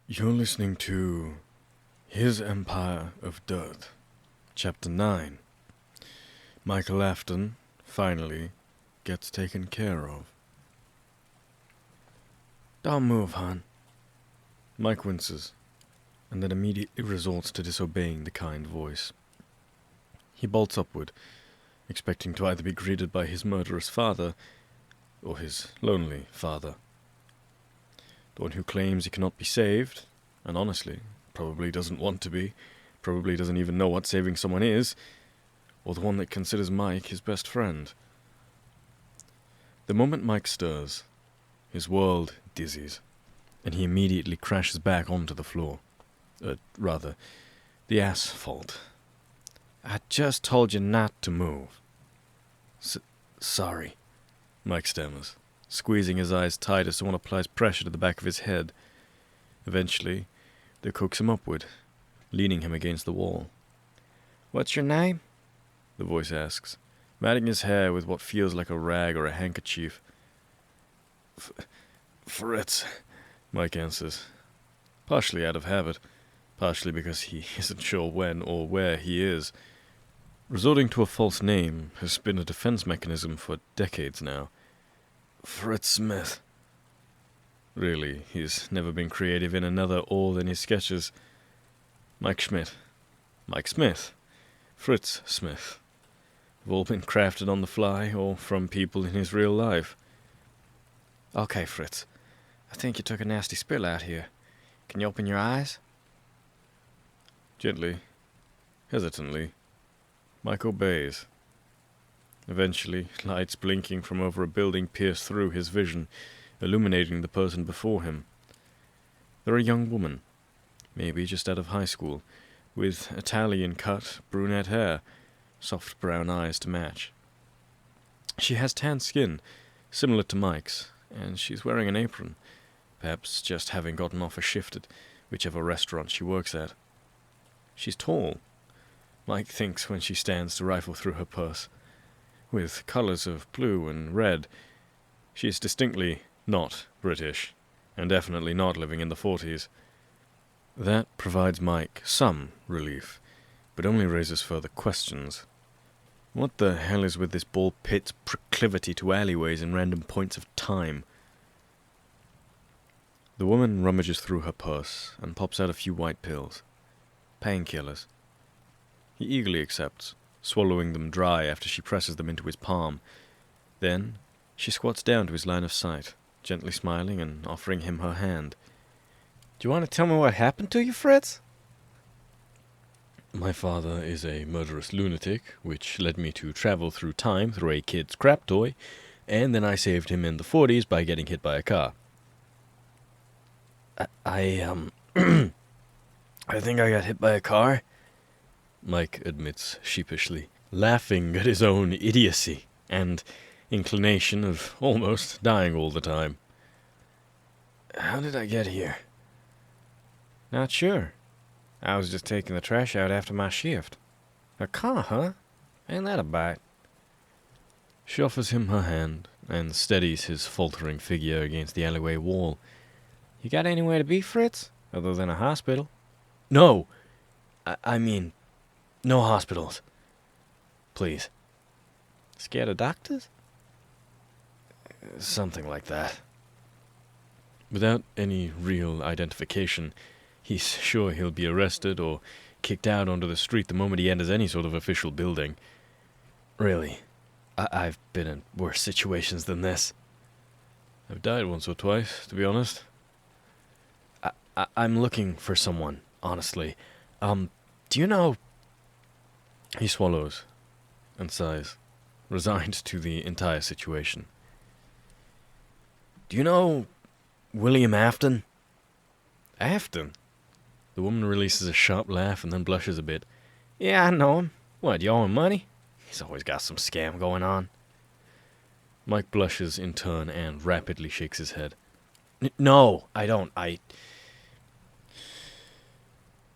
You're listening to His Empire of Dirt, Chapter 9. Michael Afton finally gets taken care of. Don't move, hon. Mike winces, and then immediately resorts to disobeying the kind voice. He bolts upward, expecting to either be greeted by his murderous father or his lonely father. The one who claims he cannot be saved, and honestly, probably doesn't want to be, probably doesn't even know what saving someone is, or the one that considers Mike his best friend. The moment Mike stirs, his world dizzies, and he immediately crashes back onto the floor. Rather, the asphalt. I just told you not to move. Sorry, Mike stammers, squeezing his eyes tight as someone applies pressure to the back of his head. Eventually, they coax him upward, leaning him against the wall. What's your name? The voice asks, matting his hair with what feels like a rag or a handkerchief. Fritz, Mike answers, partially out of habit, partially because he isn't sure when or where he is. Resorting to a false name has been a defense mechanism for decades now. Fritz Smith. Really, he's never been creative in another or than his sketches. Mike Schmidt, Mike Smith, Fritz Smith have all been crafted on the fly or from people in his real life. Okay, Fritz, I think you took a nasty spill out here. Can you open your eyes? Gently, hesitantly, Mike obeys. Eventually, lights blinking from over a building pierce through his vision, illuminating the person before him. They're a young woman, maybe just out of high school, with Italian-cut brunette hair, soft brown eyes to match. She has tan skin, similar to Mike's, and she's wearing an apron, perhaps just having gotten off a shift at whichever restaurant she works at. She's tall, Mike thinks when she stands to rifle through her purse. With colors of blue and red, she's distinctly not British, and definitely not living in the 40s. That provides Mike some relief, but only raises further questions. What the hell is with this ball pit's proclivity to alleyways and random points of time? The woman rummages through her purse and pops out a few white pills. Painkillers. He eagerly accepts, swallowing them dry after she presses them into his palm. Then she squats down to his line of sight, gently smiling and offering him her hand. Do you want to tell me what happened to you, Fritz? My father is a murderous lunatic, which led me to travel through time through a kid's crap toy, and then I saved him in the 40s by getting hit by a car. I think I got hit by a car, Mike admits sheepishly, laughing at his own idiocy and inclination of almost dying all the time. How did I get here? Not sure. I was just taking the trash out after my shift. A car, huh? Ain't that a bite? She offers him her hand and steadies his faltering figure against the alleyway wall. You got anywhere to be, Fritz? Other than a hospital? No! I mean, no hospitals. Please. Scared of doctors? Something like that. Without any real identification, he's sure he'll be arrested or kicked out onto the street the moment he enters any sort of official building. Really, I've been in worse situations than this. I've died once or twice, to be honest. I'm looking for someone, honestly. Do you know... He swallows and sighs, resigned to the entire situation. Do you know William Afton? Afton? The woman releases a sharp laugh and then blushes a bit. Yeah, I know him. What, you owe him money? He's always got some scam going on. Mike blushes in turn and rapidly shakes his head. No, I don't.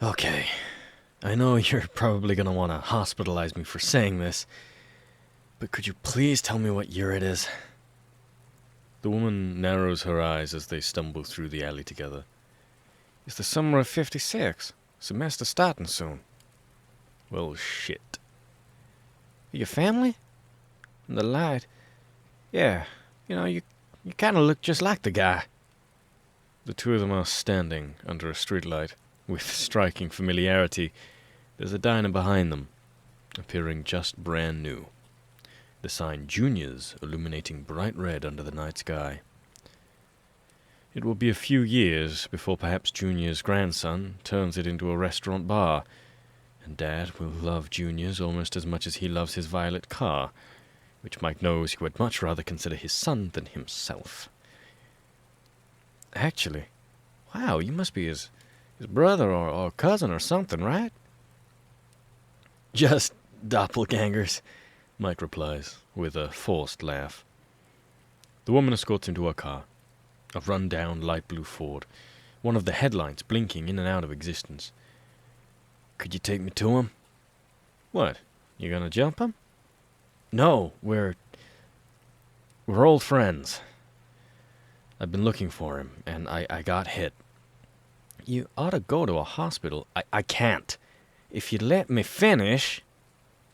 Okay. I know you're probably going to want to hospitalize me for saying this, but could you please tell me what year it is? The woman narrows her eyes as they stumble through the alley together. It's the summer of '56. Semester starting soon. Well, shit. Your family? And the light. Yeah, you kind of look just like the guy. The two of them are standing under a streetlight. With striking familiarity, there's a diner behind them, appearing just brand new. The sign Juniors illuminating bright red under the night sky. It will be a few years before perhaps Junior's grandson turns it into a restaurant bar, and Dad will love Junior's almost as much as he loves his violet car, which Mike knows he would much rather consider his son than himself. Actually, wow, you must be his brother or cousin or something, right? Just doppelgangers, Mike replies, with a forced laugh. The woman escorts him to her car, a run-down light blue Ford, one of the headlights blinking in and out of existence. Could you take me to him? What, you gonna jump him? No, we're old friends. I've been looking for him, and I got hit. You ought to go to a hospital. I can't. If you'd let me finish...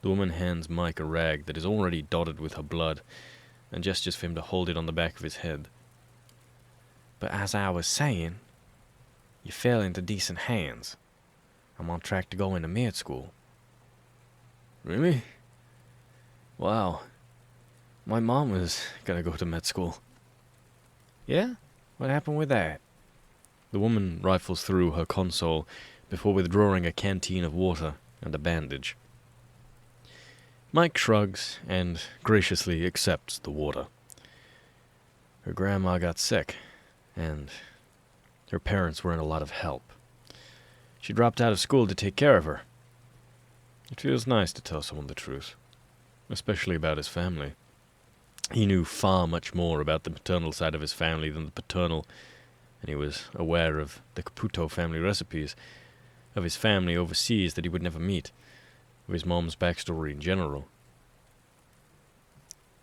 The woman hands Mike a rag that is already dotted with her blood, and gestures for him to hold it on the back of his head. But as I was saying, you fell into decent hands. I'm on track to go into med school. Really? Wow. My mom was gonna go to med school. Yeah? What happened with that? The woman rifles through her console before withdrawing a canteen of water and a bandage. Mike shrugs and graciously accepts the water. Her grandma got sick, and her parents were in a lot of help. She dropped out of school to take care of her. It feels nice to tell someone the truth, especially about his family. He knew far much more about the maternal side of his family than the paternal, and he was aware of the Caputo family recipes, of his family overseas that he would never meet, of his mom's backstory in general.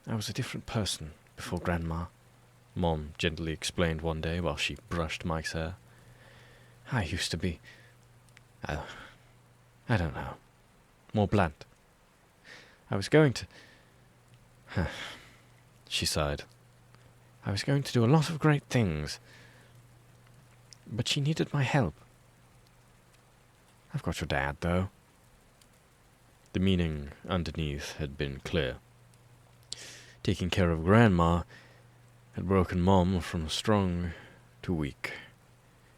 I was a different person before Grandma, Mom gently explained one day while she brushed Mike's hair. I used to be... I don't know. More blunt. I was going to... She sighed. I was going to do a lot of great things. But she needed my help. I've got your dad, though. The meaning underneath had been clear. Taking care of Grandma had broken Mom from strong to weak,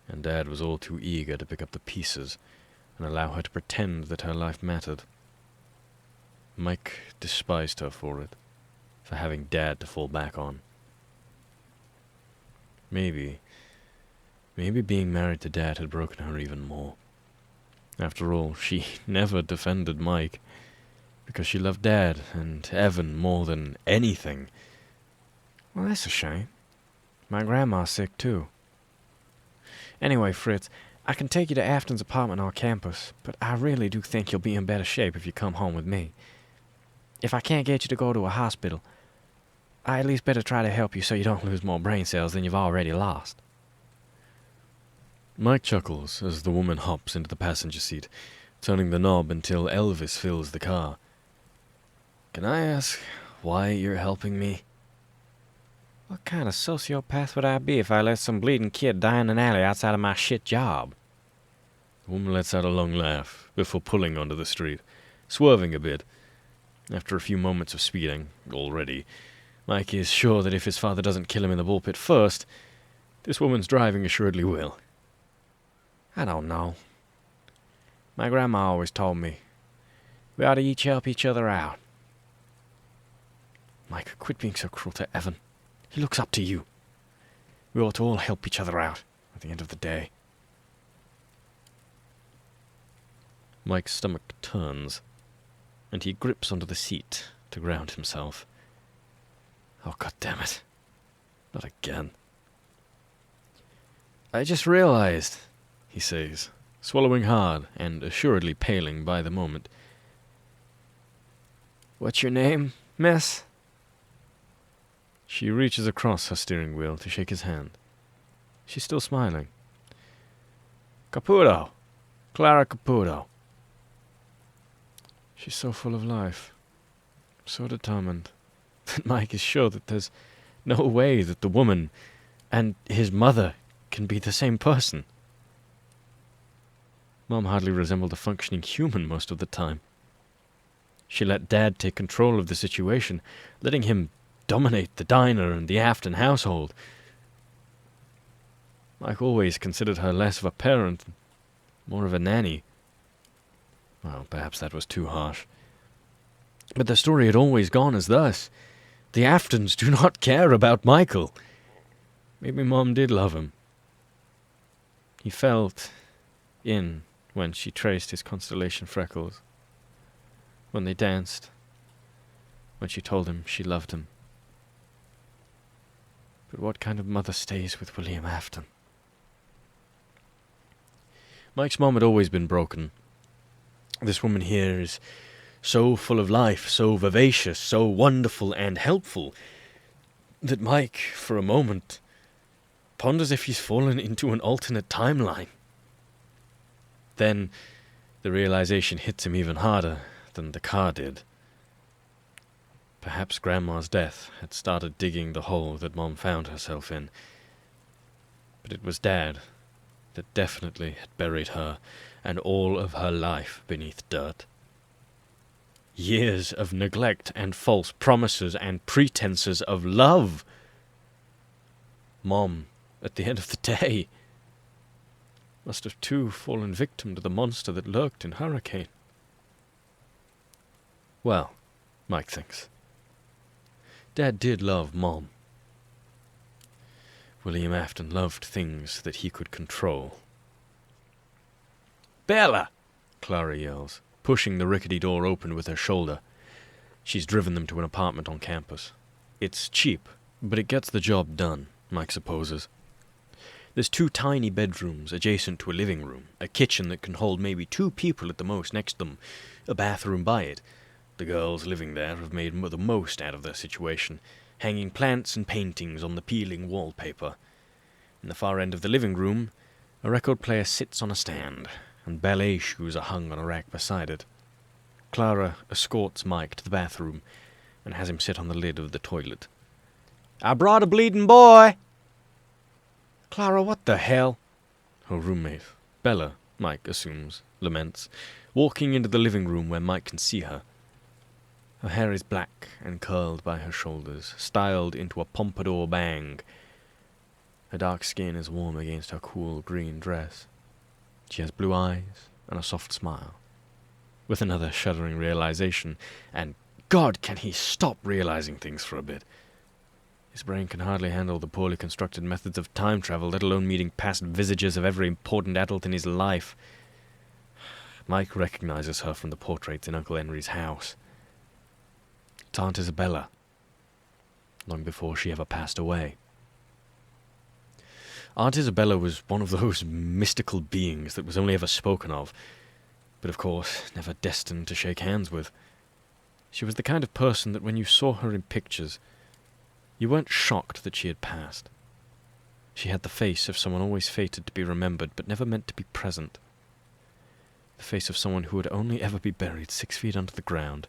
and Dad was all too eager to pick up the pieces and allow her to pretend that her life mattered. Mike despised her for it, for having Dad to fall back on. Maybe being married to Dad had broken her even more. After all, she never defended Mike, because she loved Dad and Evan more than anything. Well, that's a shame. My grandma's sick, too. Anyway, Fritz, I can take you to Afton's apartment on campus, but I really do think you'll be in better shape if you come home with me. If I can't get you to go to a hospital, I at least better try to help you so you don't lose more brain cells than you've already lost. Mike chuckles as the woman hops into the passenger seat, turning the knob until Elvis fills the car. Can I ask why you're helping me? What kind of sociopath would I be if I let some bleeding kid die in an alley outside of my shit job? The woman lets out a long laugh before pulling onto the street, swerving a bit. After a few moments of speeding, already, Mike is sure that if his father doesn't kill him in the bullpit first, this woman's driving assuredly will. I don't know. My grandma always told me we ought to each help each other out. Mike, quit being so cruel to Evan. He looks up to you. We ought to all help each other out at the end of the day. Mike's stomach turns, and he grips onto the seat to ground himself. Oh, God damn it. Not again. I just realized, he says, swallowing hard and assuredly paling by the moment. What's your name, miss? She reaches across her steering wheel to shake his hand. She's still smiling. Caputo! Clara Caputo! She's so full of life, so determined, that Mike is sure that there's no way that the woman and his mother can be the same person. Mom hardly resembled a functioning human most of the time. She let Dad take control of the situation, letting him dominate the diner and the Afton household. Mike always considered her less of a parent, more of a nanny. Well, perhaps that was too harsh. But the story had always gone as thus. The Aftons do not care about Michael. Maybe Mom did love him. He felt in when she traced his constellation freckles, when they danced, when she told him she loved him. But what kind of mother stays with William Afton? Mike's mom had always been broken. This woman here is so full of life, so vivacious, so wonderful and helpful, that Mike, for a moment, ponders if he's fallen into an alternate timeline. Then the realization hits him even harder than the car did. Perhaps Grandma's death had started digging the hole that Mom found herself in. But it was Dad that definitely had buried her and all of her life beneath dirt. Years of neglect and false promises and pretenses of love. Mom, at the end of the day, must have too fallen victim to the monster that lurked in Hurricane. Well, Mike thinks, Dad did love Mom. William Afton loved things that he could control. "Bella!" Clara yells, pushing the rickety door open with her shoulder. She's driven them to an apartment on campus. It's cheap, but it gets the job done, Mike supposes. There's 2 tiny bedrooms adjacent to a living room, a kitchen that can hold maybe 2 people at the most next to them, a bathroom by it. The girls living there have made the most out of their situation, hanging plants and paintings on the peeling wallpaper. In the far end of the living room, a record player sits on a stand, and ballet shoes are hung on a rack beside it. Clara escorts Mike to the bathroom and has him sit on the lid of the toilet. "I brought a bleeding boy!" "Clara, what the hell?" Her roommate, Bella, Mike assumes, laments, walking into the living room where Mike can see her. Her hair is black and curled by her shoulders, styled into a pompadour bang. Her dark skin is warm against her cool green dress. She has blue eyes and a soft smile. With another shuddering realization, and God, can he stop realizing things for a bit? His brain can hardly handle the poorly constructed methods of time travel, let alone meeting past visages of every important adult in his life. Mike recognizes her from the portraits in Uncle Henry's house. It's Aunt Isabella, long before she ever passed away. Aunt Isabella was one of those mystical beings that was only ever spoken of, but of course never destined to shake hands with. She was the kind of person that when you saw her in pictures, you weren't shocked that she had passed. She had the face of someone always fated to be remembered, but never meant to be present. The face of someone who would only ever be buried 6 feet under the ground,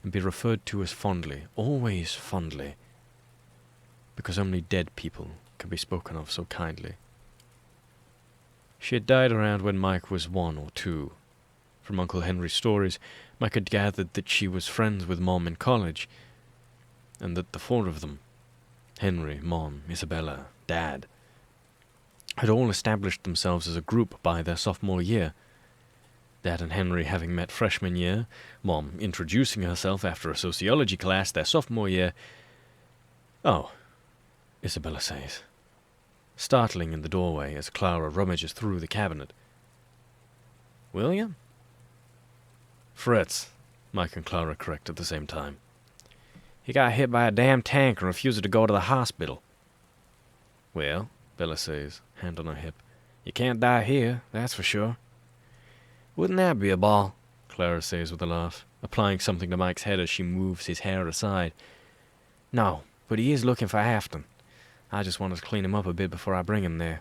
and be referred to as fondly, always fondly, because only dead people can be spoken of so kindly. She had died around when Mike was 1 or 2. From Uncle Henry's stories, Mike had gathered that she was friends with Mom in college, and that the 4 of them, Henry, Mom, Isabella, Dad, had all established themselves as a group by their sophomore year. Dad and Henry having met freshman year, Mom introducing herself after a sociology class their sophomore year. "Oh," Isabella says, startling in the doorway as Clara rummages through the cabinet. "William?" "Fritz," Mike and Clara correct at the same time. "He got hit by a damn tank and refuses to go to the hospital." "Well," Bella says, hand on her hip, "you can't die here, that's for sure." "Wouldn't that be a ball?" Clara says with a laugh, applying something to Mike's head as she moves his hair aside. "No, but he is looking for Afton. I just wanted to clean him up a bit before I bring him there."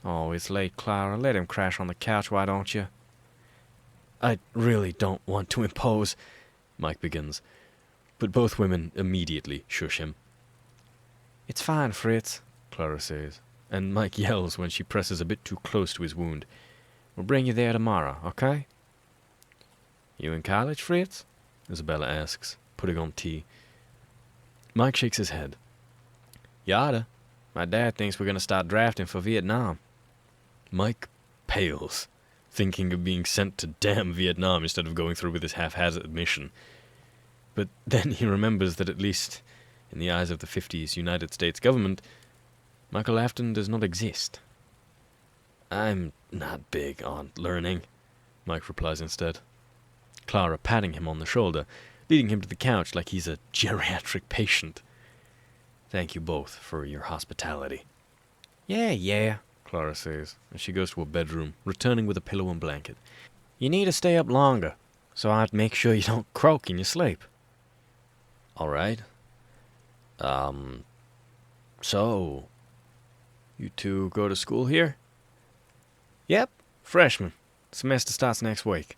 Oh, it's late, Clara. Let him crash on the couch, why don't you? I really don't want to impose, Mike begins, but both women immediately shush him. It's fine, Fritz, Clara says, and Mike yells when she presses a bit too close to his wound. We'll bring you there tomorrow, okay? You in college, Fritz? Isabella asks, putting on tea. Mike shakes his head. Yada. My dad thinks we're going to start drafting for Vietnam. Mike pales, thinking of being sent to damn Vietnam instead of going through with his half-hazard mission. But then he remembers that at least, in the eyes of the 50s United States government, Michael Afton does not exist. I'm not big on learning, Mike replies instead. Clara patting him on the shoulder, leading him to the couch like he's a geriatric patient. Thank you both for your hospitality. Yeah, Clara says, as she goes to her bedroom, returning with a pillow and blanket. You need to stay up longer, so I'd make sure you don't croak in your sleep. All right. So, you two go to school here? Yep, freshman. Semester starts next week.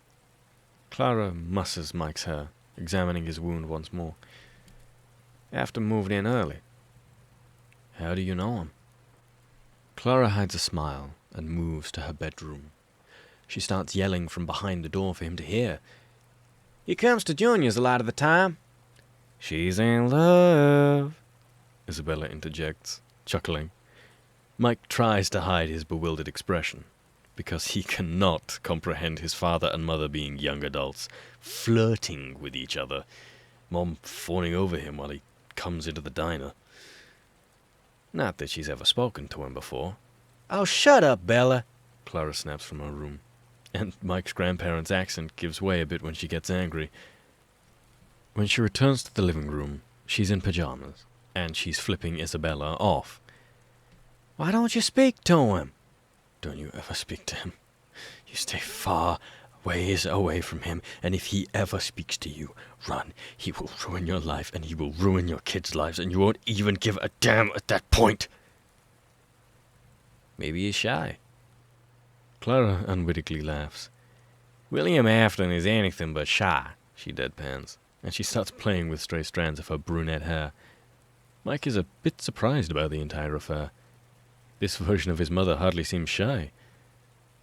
Clara musses Mike's hair, examining his wound once more. After moved in early. How do you know him? Clara hides a smile and moves to her bedroom. She starts yelling from behind the door for him to hear. He comes to Junior's a lot of the time. She's in love, Isabella interjects, chuckling. Mike tries to hide his bewildered expression, because he cannot comprehend his father and mother being young adults, flirting with each other, Mom fawning over him while he comes into the diner. Not that she's ever spoken to him before. Oh, shut up, Bella, Clara snaps from her room, and Mike's grandparents' accent gives way a bit when she gets angry. When she returns to the living room, she's in pajamas, and she's flipping Isabella off. Why don't you speak to him? Don't you ever speak to him. You stay far ways away from him, and if he ever speaks to you, run. He will ruin your life, and he will ruin your kids' lives, and you won't even give a damn at that point. Maybe he's shy. Clara unwittingly laughs. William Afton is anything but shy, she deadpans, and she starts playing with stray strands of her brunette hair. Mike is a bit surprised about the entire affair. This version of his mother hardly seems shy.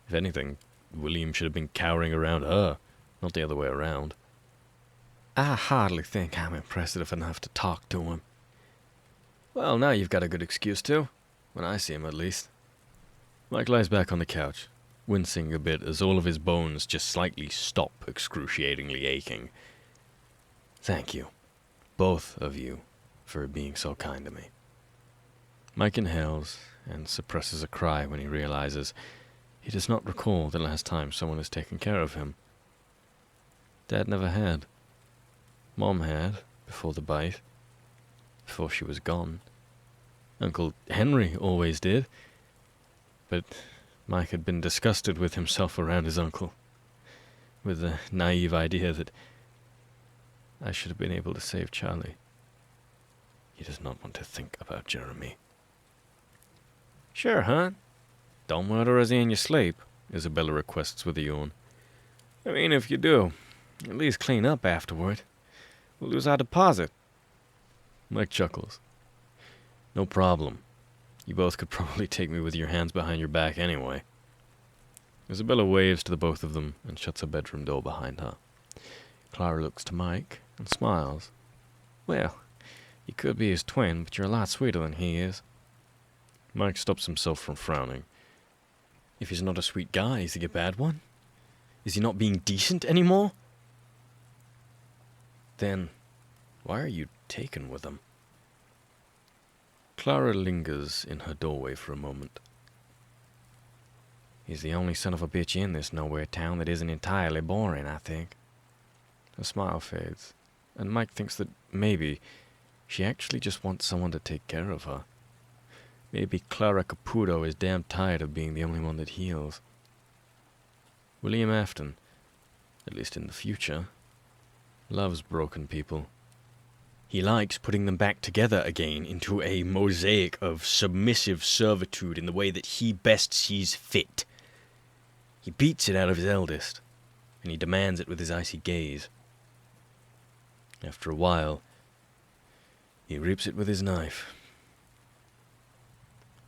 If anything, William should have been cowering around her, not the other way around. I hardly think I'm impressive enough to talk to him. Well, now you've got a good excuse to. When I see him, at least. Mike lies back on the couch, wincing a bit as all of his bones just slightly stop excruciatingly aching. Thank you, both of you, for being so kind to me. Mike inhales and suppresses a cry when he realizes he does not recall the last time someone has taken care of him. Dad never had. Mom had, before the bite, before she was gone. Uncle Henry always did, but Mike had been disgusted with himself around his uncle, with the naive idea that I should have been able to save Charlie. He does not want to think about Jeremy. Sure, hon. Don't murder us in your sleep, Isabella requests with a yawn. I mean, if you do, at least clean up afterward. We'll lose our deposit. Mike chuckles. No problem. You both could probably take me with your hands behind your back anyway. Isabella waves to the both of them and shuts her bedroom door behind her. Clara looks to Mike and smiles. Well, you could be his twin, but you're a lot sweeter than he is. Mike stops himself from frowning. If he's not a sweet guy, is he a bad one? Is he not being decent anymore? Then, why are you taken with him? Clara lingers in her doorway for a moment. He's the only son of a bitch in this nowhere town that isn't entirely boring, I think. Her smile fades, and Mike thinks that maybe she actually just wants someone to take care of her. Maybe Clara Caputo is damn tired of being the only one that heals. William Afton, at least in the future, loves broken people. He likes putting them back together again into a mosaic of submissive servitude in the way that he best sees fit. He beats it out of his eldest, and he demands it with his icy gaze. After a while, he reaps it with his knife.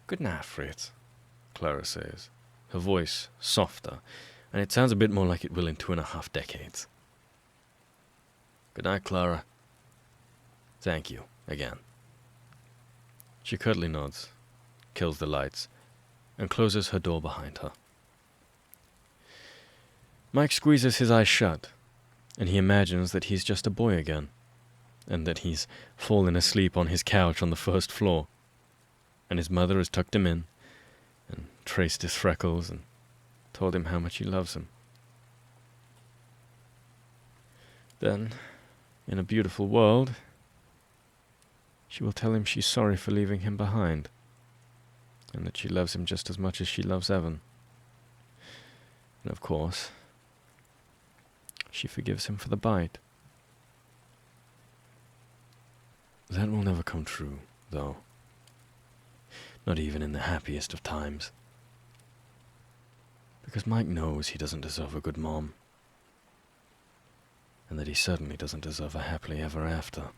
"Good night, Fritz," Clara says, her voice softer, and it sounds a bit more like it will in 2.5 decades. "Good night, Clara. Thank you, again." She curtly nods, kills the lights, and closes her door behind her. Mike squeezes his eyes shut, and he imagines that he's just a boy again, and that he's fallen asleep on his couch on the first floor, and his mother has tucked him in, and traced his freckles, and told him how much she loves him. Then, in a beautiful world, she will tell him she's sorry for leaving him behind, and that she loves him just as much as she loves Evan. And of course, she forgives him for the bite. That will never come true, though. Not even in the happiest of times. Because Mike knows he doesn't deserve a good mom, and that he certainly doesn't deserve a happily ever after.